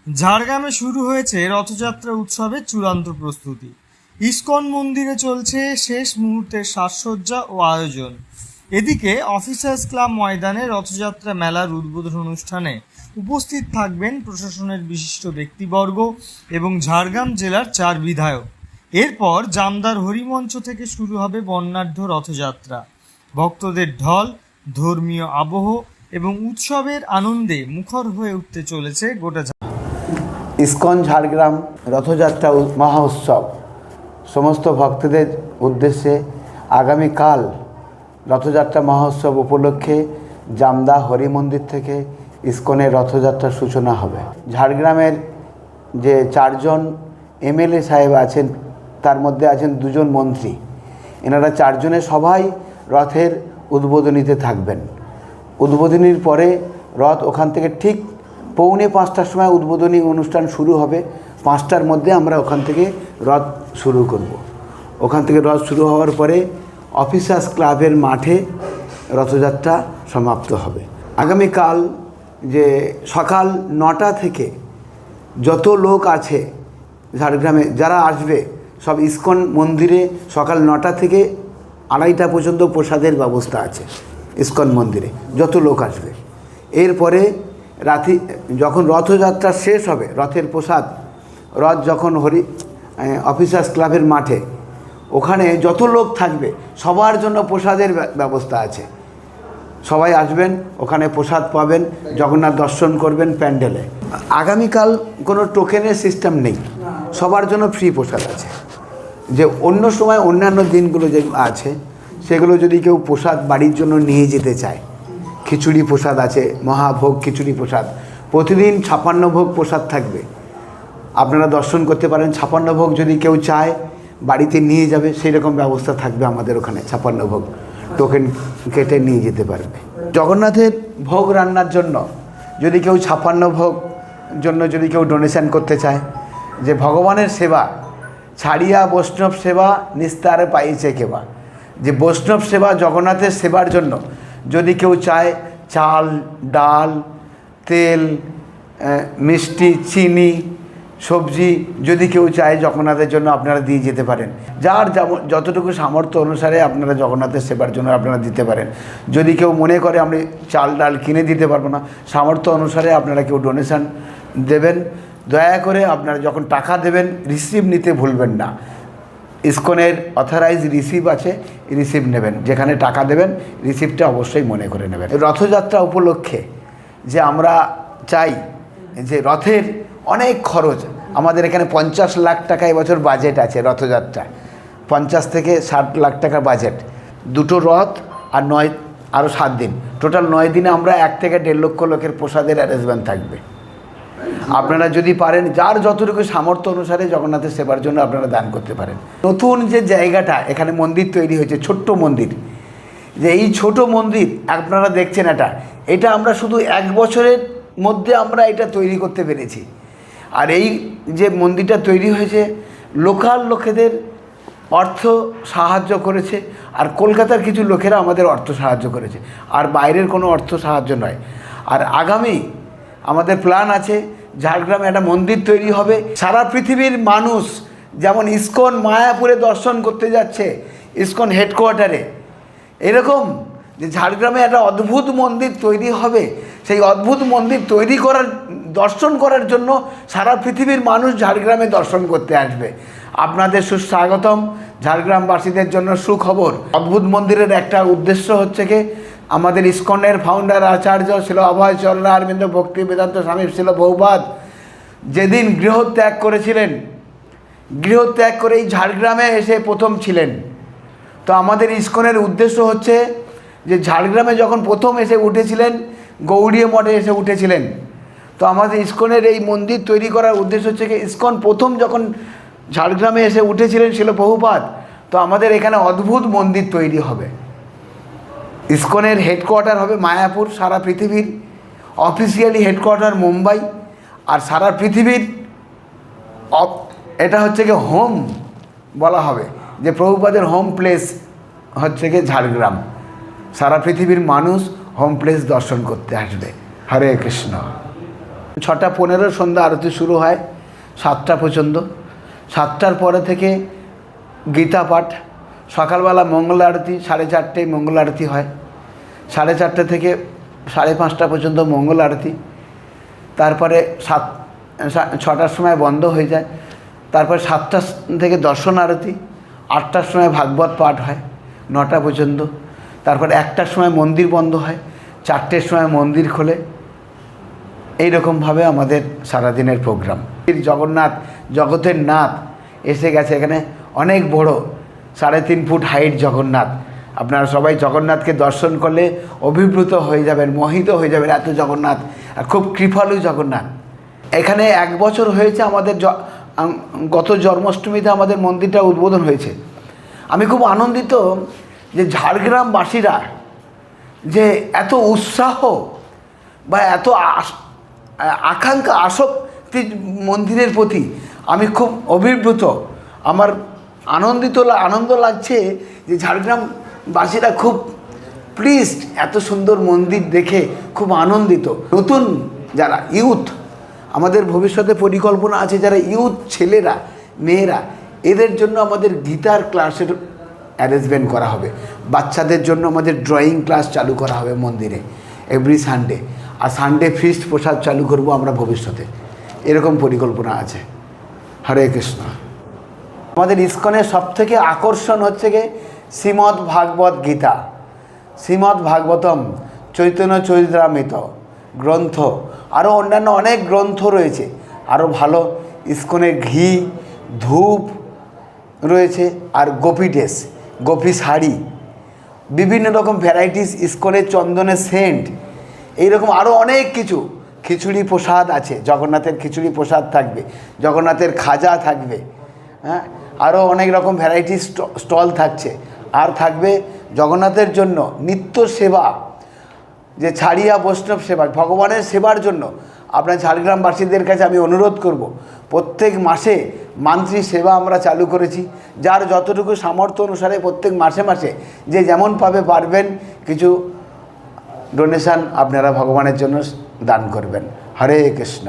ঝাড়গ্রামে শুরু হয়েছে রথযাত্রা উৎসবের চূড়ান্ত প্রস্তুতি। ইসকন মন্দিরে চলছে শেষ মুহূর্তের সাজসজ্জা ও আয়োজন। এদিকে অফিসার্স ক্লাব ময়দানে রথযাত্রা মেলার উদ্বোধন অনুষ্ঠানে উপস্থিত থাকবেন প্রশাসনের বিশিষ্ট ব্যক্তিবর্গ এবং ঝাড়গ্রাম জেলার 4 বিধায়ক। এরপর জামদার হরিমঞ্চ থেকে শুরু হবে বর্ণাঢ্য রথযাত্রা। ভক্তদের ঢল, ধর্মীয় আবহ এবং উৎসবের আনন্দে মুখর হয়ে উঠতে চলেছে গোটা ইসকন ঝাড়গ্রাম রথযাত্রা মহোৎসব সমস্ত ভক্তদের উদ্দেশ্যে আগামীকাল রথযাত্রা মহোৎসব উপলক্ষে জামদা হরি মন্দির থেকে ইসকনের রথযাত্রার সূচনা হবে। ঝাড়গ্রামের যে 4 জন এমএলএ সাহেব আছেন তার মধ্যে আছেন 2 জন মন্ত্রী। এনারা 4 জনে সবাই রথের উদ্বোধনীতে থাকবেন। উদ্বোধনীর পরে রথ ওখান থেকে ঠিক 4:45টার সময় উদ্বোধনী অনুষ্ঠান শুরু হবে। 5টার মধ্যে আমরা ওখান থেকে রথ শুরু করব। ওখান থেকে রথ শুরু হওয়ার পরে অফিসার্স ক্লাবের মাঠে রথযাত্রা সমাপ্ত হবে। আগামীকাল যে সকাল 9টা থেকে যত লোক আছে ঝাড়গ্রামে যারা আসবে সব ইসকন মন্দিরে সকাল 9টা থেকে 2:30টা পর্যন্ত প্রসাদের ব্যবস্থা আছে। ইসকন মন্দিরে যত লোক আসবে, এরপরে রাতে যখন রথযাত্রা শেষ হবে, রথের প্রসাদ রথ যখন অফিসার্স ক্লাবের মাঠে ওখানে যত লোক থাকবে সবার জন্য প্রসাদের ব্যবস্থা আছে। সবাই আসবেন, ওখানে প্রসাদ পাবেন, জগন্নাথ দর্শন করবেন প্যান্ডেলে। আগামীকাল কোনো টোকেনের সিস্টেম নেই, সবার জন্য ফ্রি প্রসাদ আছে। যে অন্য সময় অন্যান্য দিনগুলো যে আছে সেগুলো যদি কেউ প্রসাদ বাড়ির জন্য নিয়ে যেতে চায়, খিচুড়ি প্রসাদ আছে, মহাভোগ খিচুড়ি প্রসাদ, প্রতিদিন 56 ভোগ প্রসাদ থাকবে, আপনারা দর্শন করতে পারেন। 56 ভোগ যদি কেউ চায় বাড়িতে নিয়ে যাবে, সেই রকম ব্যবস্থা থাকবে আমাদের ওখানে। 56 ভোগ টোকেন কেটে নিয়ে যেতে পারবে। জগন্নাথের ভোগ রান্নার জন্য যদি কেউ 56 ভোগ জন্য যদি কেউ ডোনেশন করতে চায়, যে ভগবানের সেবা ছাড়িয়া বৈষ্ণব সেবা নিস্তারে পাইছে কেবা, যে বৈষ্ণব সেবা জগন্নাথের সেবার জন্য যদি কেউ চায় চাল, ডাল, তেল, মিষ্টি, চিনি, সবজি যদি কেউ চায় জগন্নাথের জন্য আপনারা দিয়ে যেতে পারেন। যার যতটুকু সামর্থ্য অনুসারে আপনারা জগন্নাথের সেবার জন্য আপনারা দিতে পারেন। যদি কেউ মনে করে আমি চাল ডাল কিনে দিতে পারবো না, সামর্থ্য অনুসারে আপনারা কেউ ডোনেশন দেবেন। দয়া করে আপনারা যখন টাকা দেবেন রিসিভ নিতে ভুলবেন না। ইসকনের অথরাইজ রিসিভ আছে, রিসিভ নেবেন। যেখানে টাকা দেবেন রিসিভটা অবশ্যই মনে করে নেবেন। রথযাত্রা উপলক্ষে যে আমরা চাই যে রথের অনেক খরচ, আমাদের এখানে 50 লাখ টাকা এবছর বাজেট আছে রথযাত্রা, 50 থেকে 60 লাখ টাকা বাজেট। 2টো রথ আর আরও 7 দিন, টোটাল 9 দিনে আমরা 1 থেকে 1.5 লক্ষ লোকের প্রসাদের অ্যারেঞ্জমেন্ট থাকবে। আপনারা যদি পারেন যার যতটুকু সামর্থ্য অনুসারে জগন্নাথের সেবার জন্য আপনারা দান করতে পারেন। নতুন যে জায়গাটা এখানে মন্দির তৈরি হয়েছে, ছোট্ট মন্দির, যে এই ছোট মন্দির আপনারা দেখছেন, এটা আমরা শুধু 1 বছরের মধ্যে আমরা এটা তৈরি করতে পেরেছি। আর এই যে মন্দিরটা তৈরি হয়েছে লোকাল লোকেদের অর্থ সাহায্য করেছে, আর কলকাতার কিছু লোকেরা আমাদের অর্থ সাহায্য করেছে, আর বাইরের কোনো অর্থ সাহায্য নয়। আর আগামী আমাদের প্ল্যান আছে ঝাড়গ্রামে একটা মন্দির তৈরি হবে। সারা পৃথিবীর মানুষ যেমন ইসকন মায়াপুরে দর্শন করতে যাচ্ছে ইসকন হেডকোয়ার্টারে, এরকম যে ঝাড়গ্রামে একটা অদ্ভুত মন্দির তৈরি হবে। সেই অদ্ভুত মন্দির তৈরি করার দর্শন করার জন্য সারা পৃথিবীর মানুষ ঝাড়গ্রামে দর্শন করতে আসবে। আপনাদের সুস্বাগতম। ঝাড়গ্রামবাসীদের জন্য সুখবর। অদ্ভুত মন্দিরের একটা উদ্দেশ্য হচ্ছে কি, আমাদের ইসকনের ফাউন্ডার আচার্য ছিল অভয় চরণ অরবিন্দ ভক্তি বেদান্ত স্বামী ছিল বহুপাদ যেদিন গৃহত্যাগ করেছিলেন, গৃহত্যাগ করে এই ঝাড়গ্রামে এসে প্রথম ছিলেন। তো আমাদের ইসকনের উদ্দেশ্য হচ্ছে যে ঝাড়গ্রামে যখন প্রথম এসে উঠেছিলেন, গৌড়ীয় মঠে এসে উঠেছিলেন, তো আমাদের ইসকনের এই মন্দির তৈরি করার উদ্দেশ্য হচ্ছে কি, ইসকন প্রথম যখন ঝাড়গ্রামে এসে উঠেছিলেন ছিল বহুপাদ, তো আমাদের এখানে অদ্ভুত মন্দির তৈরি হবে। ইসকনের হেডকোয়ার্টার হবে মায়াপুর, সারা পৃথিবীর অফিসিয়ালি হেডকোয়ার্টার মুম্বাই, আর সারা পৃথিবীর এটা হচ্ছে কি হোম বলা হবে, যে প্রভুপাদের হোম প্লেস হচ্ছে কি ঝাড়গ্রাম। সারা পৃথিবীর মানুষ হোম প্লেস দর্শন করতে আসবে। হরে কৃষ্ণ। 6:15 সন্ধ্যা আরতি শুরু হয় 7টা পর্যন্ত। 7টার পরে থেকে গীতা পাঠ, সকালবেলা মঙ্গল আরতি 4:30টায় মঙ্গল আরতি হয়, 4:30 থেকে 5:30 পর্যন্ত মঙ্গল আরতি। তারপরে 6টার সময় বন্ধ হয়ে যায়। তারপরে 7টা থেকে দর্শন আরতি, 8টার সময় ভাগবত পাঠ হয় 9টা পর্যন্ত। তারপরে 1টার সময় মন্দির বন্ধ হয়, 4টের সময় মন্দির খোলে। এইরকমভাবে আমাদের সারাদিনের প্রোগ্রাম। জগন্নাথ, জগতের নাথ এসে গেছে। এখানে অনেক বড় 3.5 ফুট হাইট জগন্নাথ। আপনারা সবাই জগন্নাথকে দর্শন করলে অভিভূত হয়ে যাবেন, মোহিত হয়ে যাবেন। এত জগন্নাথ, আর খুব কৃপালু জগন্নাথ। এখানে 1 বছর হয়েছে আমাদের, গত জন্মাষ্টমীতে আমাদের মন্দিরটা উদ্বোধন হয়েছে। আমি খুব আনন্দিত যে ঝাড়গ্রামবাসীরা যে এত উৎসাহ বা এত আকাঙ্ক্ষা, আসক্তি মন্দিরের প্রতি, আমি খুব অভিভূত। আমার আনন্দ লাগছে যে ঝাড়গ্রামবাসীরা খুব প্লিজড, এত সুন্দর মন্দির দেখে খুব আনন্দিত। নতুন যারা ইউথ, আমাদের ভবিষ্যতে পরিকল্পনা আছে, যারা ইউথ ছেলেরা মেয়েরা, এদের জন্য আমাদের গীতার ক্লাসের অ্যারেঞ্জমেন্ট করা হবে। বাচ্চাদের জন্য আমাদের ড্রয়িং ক্লাস চালু করা হবে মন্দিরে এভরি সানডে। আর সানডে ফিস্ট প্রসাদ চালু করব আমরা ভবিষ্যতে, এরকম পরিকল্পনা আছে। হরে কৃষ্ণ। আমাদের ইস্কনের সবথেকে আকর্ষণ হচ্ছে গিয়ে শ্রীমদ্ ভাগবত গীতা, শ্রীমদ্ ভাগবতম, চৈতন্য চরিতামৃত গ্রন্থ, আরও অন্যান্য অনেক গ্রন্থ রয়েছে। আরও ভালো ইস্কনের ঘি, ধূপ রয়েছে, আর গোপী ড্রেস, গোপী শাড়ি, বিভিন্ন রকম ভ্যারাইটিস, ইস্কনের চন্দনের সেন্ট, এইরকম আরও অনেক কিছু। খিচুড়ি প্রসাদ আছে, জগন্নাথের খিচুড়ি প্রসাদ থাকবে, জগন্নাথের খাজা থাকবে, হ্যাঁ, আরও অনেক রকম ভ্যারাইটিস স্টল থাকছে। আর থাকবে জগন্নাথের জন্য নিত্য সেবা, যে ছাড়িয়া বৈষ্ণব সেবা, ভগবানের সেবার জন্য আপনার ঝাড়গ্রামবাসীদের কাছে আমি অনুরোধ করব, প্রত্যেক মাসে মান্থলি সেবা আমরা চালু করেছি। যার যতটুকু সামর্থ্য অনুসারে প্রত্যেক মাসে মাসে যে যেমন পারবেন কিছু ডোনেশান আপনারা ভগবানের জন্য দান করবেন। হরে কৃষ্ণ।